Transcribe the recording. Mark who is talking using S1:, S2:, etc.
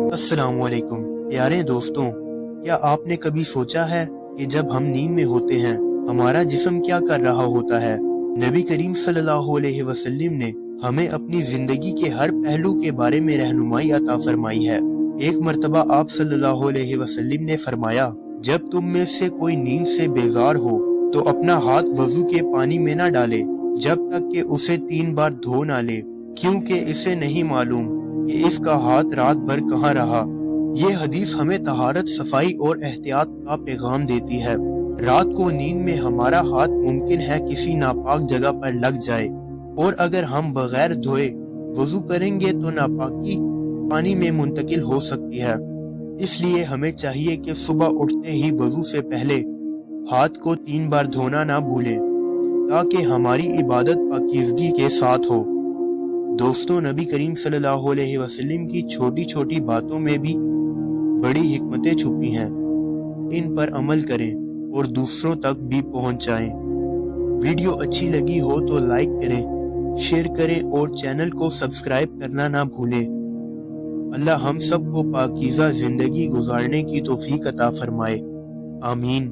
S1: अस्सलाम वालेकुम प्यारे दोस्तों, क्या आपने कभी सोचा है कि जब हम नींद में होते हैं हमारा जिस्म क्या कर रहा होता है। नबी करीम सल्लल्लाहु अलैहि वसल्लम ने हमें अपनी जिंदगी के हर पहलू के बारे में रहनुमाई अता फरमाई है। एक मर्तबा आप सल्लल्लाहु अलैहि वसल्लम ने फरमाया, जब तुम में से कोई नींद से बेजार हो तो अपना हाथ वजू के पानी में न डाले जब तक कि उसे 3 बार धो ना ले, क्योंकि इसे नहीं मालूम कि इसका हाथ रात भर कहाँ रहा। ये हदीस हमें तहारत, सफाई और एहतियात का पैगाम देती है। रात को नींद में हमारा हाथ मुमकिन है किसी नापाक जगह पर लग जाए, और अगर हम बगैर धोए वजू करेंगे तो नापाकी पानी में मुंतकिल हो सकती है। इसलिए हमें चाहिए कि सुबह उठते ही वजू से पहले हाथ को 3 बार धोना ना भूलें, ताकि हमारी इबादत पाकीज़गी के साथ हो। दोस्तों, नबी करीम सल्लल्लाहु अलैहि वसल्लम की छोटी छोटी बातों में भी बड़ी हिकमतें छुपी हैं। इन पर अमल करें और दूसरों तक भी पहुंचाएं। वीडियो अच्छी लगी हो तो लाइक करें, शेयर करें और चैनल को सब्सक्राइब करना ना भूलें। अल्लाह हम सबको पाकीज़ा जिंदगी गुजारने की तौफीक अता फरमाए। आमीन।